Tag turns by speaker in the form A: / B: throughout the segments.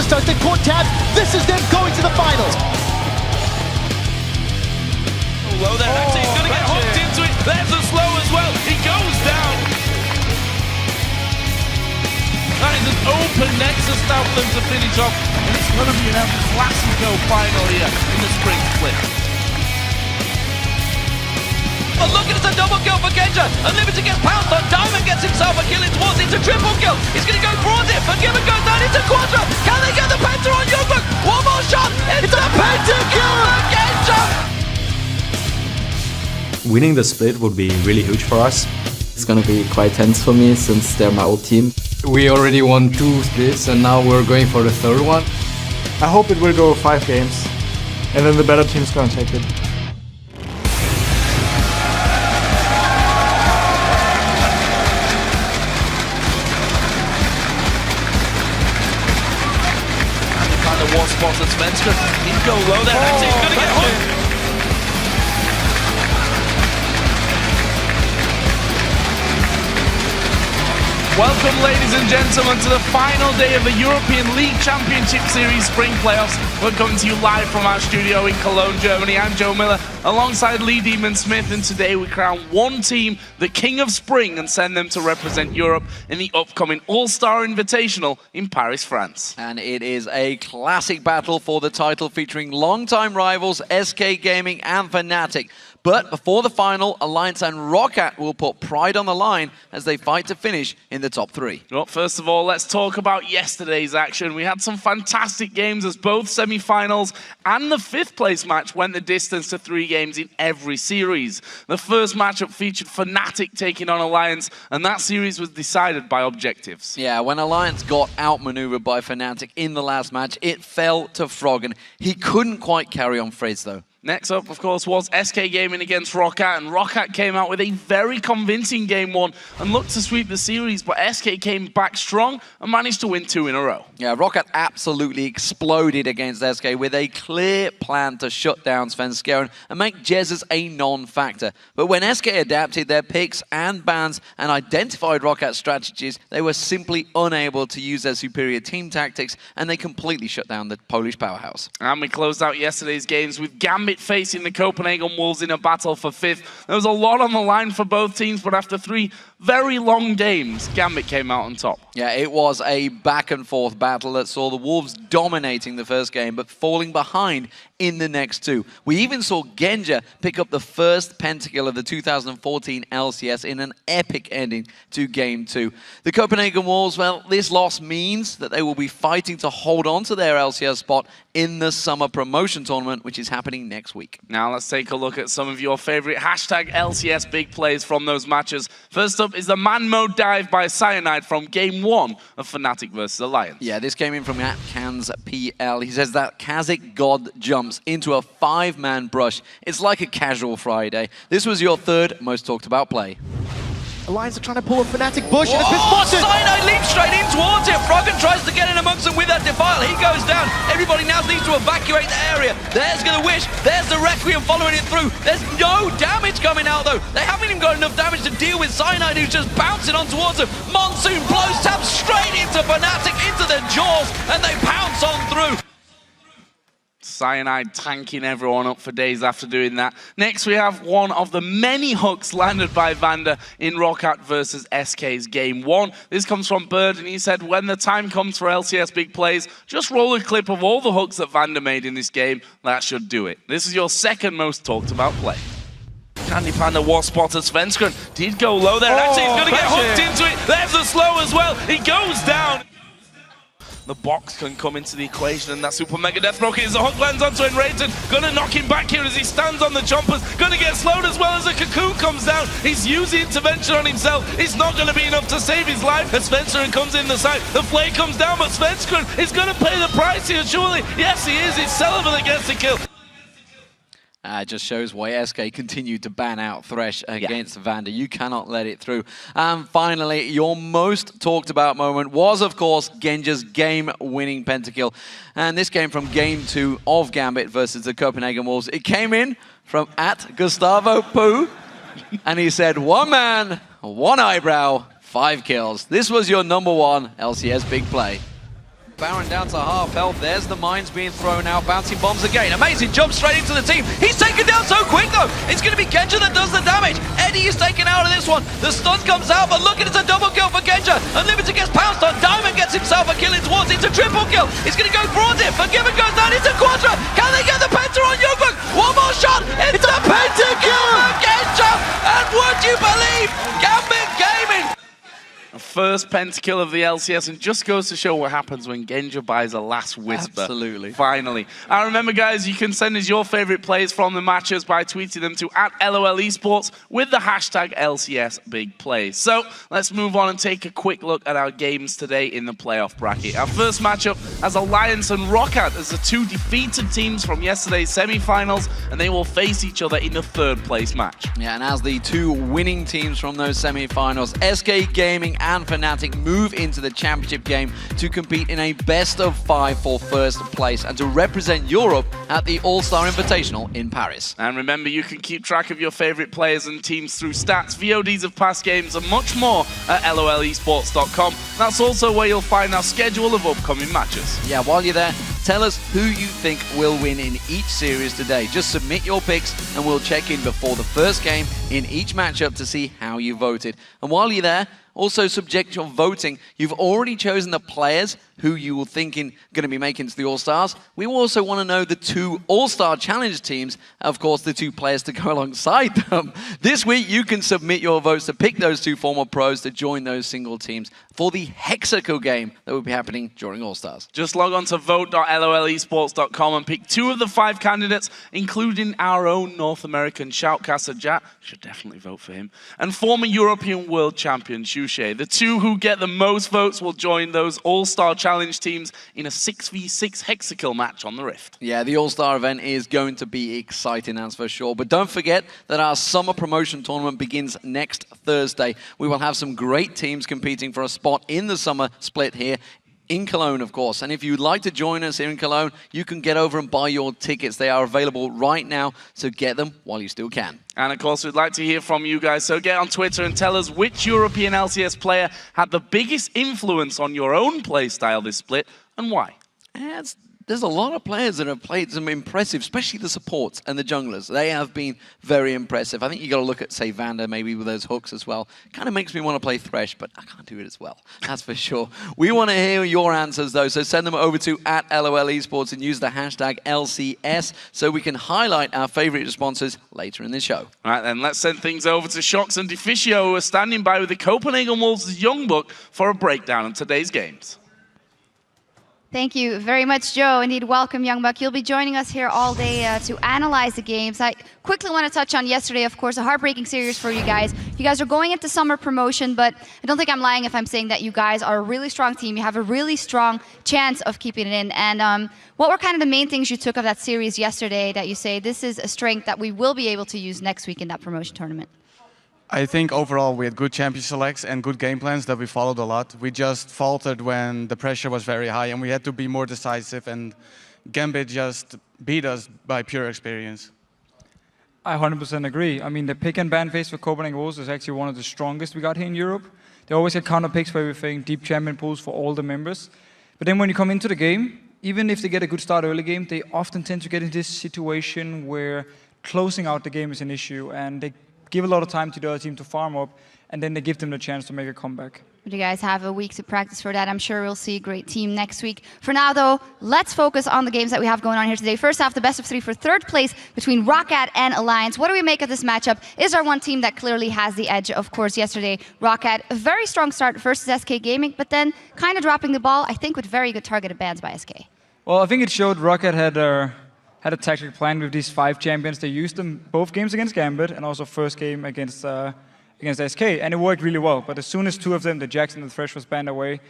A: Superstars, they've caught tabs. This is them going to the finals.
B: Low there, actually he's going to get hooked into it. There's the slow as well. He goes down. That is an open Nexus now for them to finish off. And it's going to be an Classico final here in the spring split.
C: Oh, look, it's a double kill for Genja. Unlimited gets pounced on. Diamond gets himself a kill in towards it. It's a triple kill. He's going to go towards it. But Gibbon goes down into Quadra. Can they get the Penta on Youngbook? One more shot. It's a Penta kill for Genja.
D: Winning the split would be really huge for us.
E: It's going to be quite tense for me since they're my old team.
F: We already won 2 splits and now we're going for the 3rd one.
G: I hope it will go 5 games and then the better team's going to take it.
B: One spot at Svenska. He'd go low there. Actually, he's going to get hooked. Welcome, ladies and gentlemen, to the final day of the European League Championship Series Spring Playoffs. We're coming to you live from our studio in Cologne, Germany. I'm Joe Miller, alongside Lee Demon Smith, and today we crown one team the King of Spring and send them to represent Europe in the upcoming All-Star Invitational in Paris, France.
C: And it is a classic battle for the title featuring longtime rivals SK Gaming and Fnatic. But before the final, Alliance and Roccat will put pride on the line as they fight to finish in the top 3.
B: Well, first of all, let's talk about yesterday's action. We had some fantastic games as both semi-finals and the 5th place match went the distance to 3 games in every series. The first matchup featured Fnatic taking on Alliance, and that series was decided by objectives.
C: Yeah, when Alliance got outmaneuvered by Fnatic in the last match, it fell to Froggen. He couldn't quite carry on Frizz, though.
B: Next up, of course, was SK Gaming against Roccat, and Roccat came out with a very convincing game 1 and looked to sweep the series, but SK came back strong and managed to win 2 in a row.
C: Yeah, Roccat absolutely exploded against SK with a clear plan to shut down Svenska and make Jesus a non-factor. But when SK adapted their picks and bans and identified Rockat's strategies, they were simply unable to use their superior team tactics, and they completely shut down the Polish powerhouse.
B: And we closed out yesterday's games with Gambit facing the Copenhagen Wolves in a battle for 5th. There was a lot on the line for both teams, but after 3 very long games, Gambit came out on top.
C: Yeah, it was a back and forth battle that saw the Wolves dominating the first game, but falling behind in the next 2. We even saw Genja pick up the first pentakill of the 2014 LCS in an epic ending to Game 2. The Copenhagen Wolves, well, this loss means that they will be fighting to hold on to their LCS spot in the summer promotion tournament, which is happening next week.
B: Now let's take a look at some of your favorite hashtag LCS big plays from those matches. First up is the man mode dive by Cyanide from Game 1 of Fnatic vs Alliance.
C: Yeah, this came in from Kans PL. He says that Kazakh god jumps into a 5-man brush. It's like a casual Friday. This was your 3rd most talked about play.
A: Alliance are trying to pull a Fnatic bush, and it's been spotted!
C: Cyanide leaps straight in towards it. Froggen tries to get in amongst them with that Defile. He goes down. Everybody now needs to evacuate the area. There's gonna wish. There's the Requiem following it through. There's no damage coming out, though. They haven't even got enough damage to deal with Cyanide, who's just bouncing on towards them. Monsoon blows tab straight into Fnatic, into their jaws, and they pounce on through.
B: Cyanide tanking everyone up for days after doing that. Next, we have one of the many hooks landed by Vander in Roccat versus SK's Game 1. This comes from Bird, and he said, when the time comes for LCS big plays, just roll a clip of all the hooks that Vander made in this game. That should do it. This is your 2nd most talked about play. Candy Panda was spotted. Svenska did go low there. Actually, he's going to get hooked into it. There's the slow as well. He goes down. The box can come into the equation, and that super mega death rocket as the hook lands onto Enraged. Gonna knock him back here as he stands on the chompers. Gonna get slowed as well as a cocoon comes down. He's using intervention on himself. It's not gonna be enough to save his life. As Svenska comes in the side, the flame comes down, but Svenska is gonna pay the price here, surely. Yes, he is. It's Sullivan that gets the kill.
C: It just shows why SK continued to ban out Thresh against Vander. You cannot let it through. And finally, your most talked about moment was, of course, Genja's game-winning pentakill. And this came from Game 2 of Gambit versus the Copenhagen Wolves. It came in from @GustavoPoo, and he said, 1 man, 1 eyebrow, 5 kills. This was your #1 LCS big play. Baron down to half health. There's the mines being thrown out. Bouncing bombs again. Amazing jump straight into the team. He's taken down so quick though. It's going to be Genja that does the damage. Eddie is taken out of this one. The stun comes out, but look at it, it's a double kill for Genja. Unlimited gets pounced on. Diamond gets himself a kill in towards. It's a triple kill. It's going to go towards it. Forgiven goes down into Quadra. Can they get the Penta on Youngbook? One more shot. It's a pentakill for Genja. And would you believe Gambit Gaming?
B: First pentakill of the LCS, and just goes to show what happens when Genja buys a last whisper.
C: Absolutely.
B: Finally. And remember, guys, you can send us your favorite plays from the matches by tweeting them to @LOL Esports with the hashtag LCS Big Plays. So let's move on and take a quick look at our games today in the playoff bracket. Our first matchup has Alliance and Roccat as the two defeated teams from yesterday's semi-finals, and they will face each other in the third place match.
C: Yeah, and as the two winning teams from those semi-finals, SK Gaming and Fnatic move into the championship game to compete in a best-of-5 for first place and to represent Europe at the All-Star Invitational in Paris.
B: And remember, you can keep track of your favorite players and teams through stats, VODs of past games, and much more at lolesports.com. That's also where you'll find our schedule of upcoming matches.
C: Yeah, while you're there, tell us who you think will win in each series today. Just submit your picks and we'll check in before the first game in each matchup to see how you voted. And while you're there, also subject your voting. You've already chosen the players who you were thinking going to be making to the All-Stars. We also want to know the two All-Star Challenge teams, of course, the two players to go alongside them. This week, you can submit your votes to pick those two former pros to join those single teams for the Hexaco game that will be happening during All-Stars.
B: Just log on to vote.lolesports.com and pick 2 of the 5 candidates, including our own North American shoutcaster, Jack. Should definitely vote for him. And former European World Champion, Shushay. The 2 who get the most votes will join those All-Star Challenge teams in a 6v6 Hexakill match on the Rift.
C: Yeah, the All-Star event is going to be exciting, that's for sure. But don't forget that our summer promotion tournament begins next Thursday. We will have some great teams competing for a spot in the summer split here in Cologne, of course. And if you'd like to join us here in Cologne, you can get over and buy your tickets. They are available right now, so get them while you still can.
B: And of course, we'd like to hear from you guys, so get on Twitter and tell us which European LCS player had the biggest influence on your own playstyle this split, and why.
C: There's a lot of players that have played some impressive, especially the supports and the junglers. They have been very impressive. I think you got to look at, say, Vander maybe with those hooks as well. Kind of makes me want to play Thresh, but I can't do it as well. That's for sure. We want to hear your answers, though, so send them over to @LOL Esports and use the hashtag LCS so we can highlight our favorite responses later in the show.
B: All right, then, let's send things over to Shox and Deficio, who are standing by with the Copenhagen Wolves' Youngbook for a breakdown of today's games.
H: Thank you very much, Joe. Indeed, welcome, Youngbuck. You'll be joining us here all day to analyze the games. I quickly want to touch on yesterday, of course, a heartbreaking series for you guys. You guys are going into summer promotion, but I don't think I'm lying if I'm saying that you guys are a really strong team. You have a really strong chance of keeping it in. And what were kind of the main things you took of that series yesterday that you say this is a strength that we will be able to use next week in that promotion tournament?
I: I think overall we had good champion selects and good game plans that we followed a lot. We just faltered when the pressure was very high and we had to be more decisive, and Gambit just beat us by pure experience.
J: I 100% agree. I mean, the pick and ban phase for Copenhagen Wolves is actually one of the strongest we got here in Europe. They always had counter picks for everything, deep champion pools for all the members. But then when you come into the game, even if they get a good start early game, they often tend to get in this situation where closing out the game is an issue, and they give a lot of time to the other team to farm up, and then they give them the chance to make a comeback.
H: But you guys have a week to practice for that. I'm sure we'll see a great team next week. For now, though, let's focus on the games that we have going on here today. First off, the best of 3 for third place between Roccat and Alliance. What do we make of this matchup? Is there one team that clearly has the edge? Of course, yesterday, Roccat, a very strong start versus SK Gaming, but then kind of dropping the ball, I think, with very good targeted bans by SK.
J: Well, I think it showed Roccat had a tactical plan with these 5 champions. They used them both games against Gambit and also first game against SK, and it worked really well. But as soon as 2 of them, the Jax and the Thresh, was banned away,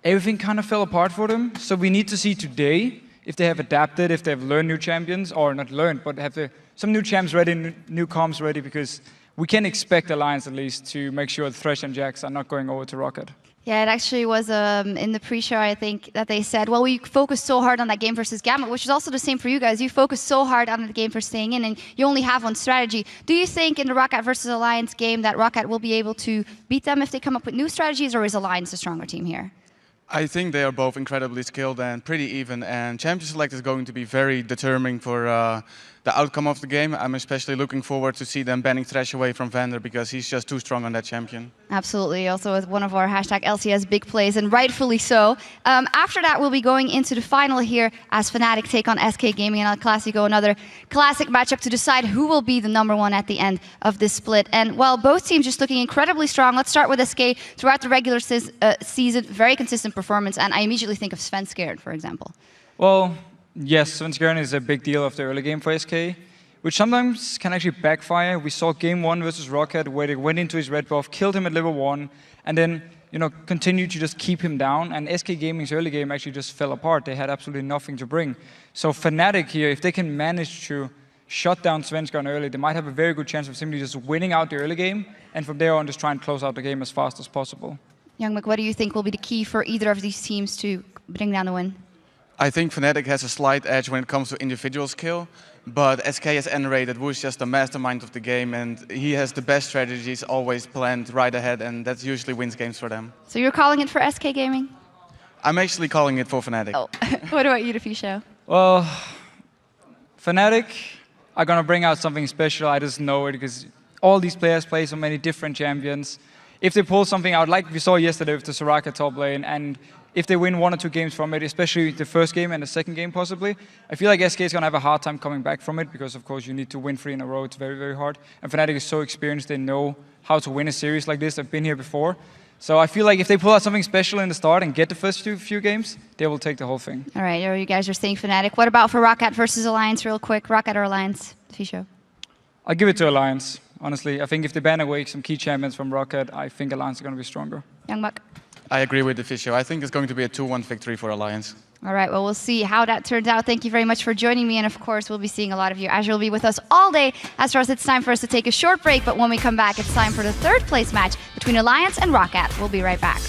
J: everything kind of fell apart for them. So we need to see today if they have adapted, if they have learned new champions, or not learned, but have some new champs ready, new comps ready, because we can expect Alliance at least to make sure Thresh and Jax are not going over to Roccat.
H: Yeah, it actually was in the pre-show, I think, that they said, well, we focused so hard on that game versus Gambit, which is also the same for you guys. You focused so hard on the game for staying in, and you only have one strategy. Do you think in the Roccat versus Alliance game that Roccat will be able to beat them if they come up with new strategies, or is Alliance a stronger team here?
I: I think they are both incredibly skilled and pretty even, and Champion Select is going to be very determining for the outcome of the game. I'm especially looking forward to see them banning Thresh away from Vander because he's just too strong on that champion.
H: Absolutely, also with one of our hashtag LCS big plays, and rightfully so. After that, we'll be going into the final here as Fnatic take on SK Gaming and El Clasico, another classic matchup to decide who will be the #1 at the end of this split. And well, both teams just looking incredibly strong. Let's start with SK. Throughout the regular season, very consistent performance, and I immediately think of Svenskeren, for example.
J: Well, yes, Svenskeren is a big deal of the early game for SK, which sometimes can actually backfire. We saw game 1 versus Rocket, where they went into his red buff, killed him at level 1, and then continued to just keep him down. And SK Gaming's early game actually just fell apart. They had absolutely nothing to bring. So Fnatic here, if they can manage to shut down Svenskeren early, they might have a very good chance of simply just winning out the early game, and from there on just try and close out the game as fast as possible.
H: Youngmak, what do you think will be the key for either of these teams to bring down the win?
I: I think Fnatic has a slight edge when it comes to individual skill, but SK has N-rated, who's just the mastermind of the game, and he has the best strategies always planned right ahead, and that usually wins games for them.
H: So you're calling it for SK Gaming?
I: I'm actually calling it for Fnatic.
H: Oh. What about you, Defisho?
J: Well, Fnatic are going to bring out something special. I just know it because all these players play so many different champions. If they pull something out, like we saw yesterday with the Soraka top lane, and if they win 1 or 2 games from it, especially the first game and the second game possibly, I feel like SK is going to have a hard time coming back from it because, of course, you need to win 3 in a row. It's very, very hard. And Fnatic is so experienced, they know how to win a series like this. They've been here before. So I feel like if they pull out something special in the start and get the first few games, they will take the whole thing.
H: All right, you guys are saying Fnatic. What about for Rocket versus Alliance real quick? Rocket or Alliance? Defisho?
J: I'll give it to Alliance, honestly. I think if they ban away some key champions from Rocket, I think Alliance is going to be stronger.
H: Youngbuck?
I: I agree with Defisho. I think it's going to be a 2-1 victory for Alliance.
H: All right, well, we'll see how that turns out. Thank you very much for joining me. And of course, we'll be seeing a lot of you. Azure will be with us all day. As for us, it's time for us to take a short break. But when we come back, it's time for the 3rd place match between Alliance and Rocket. We'll be right back.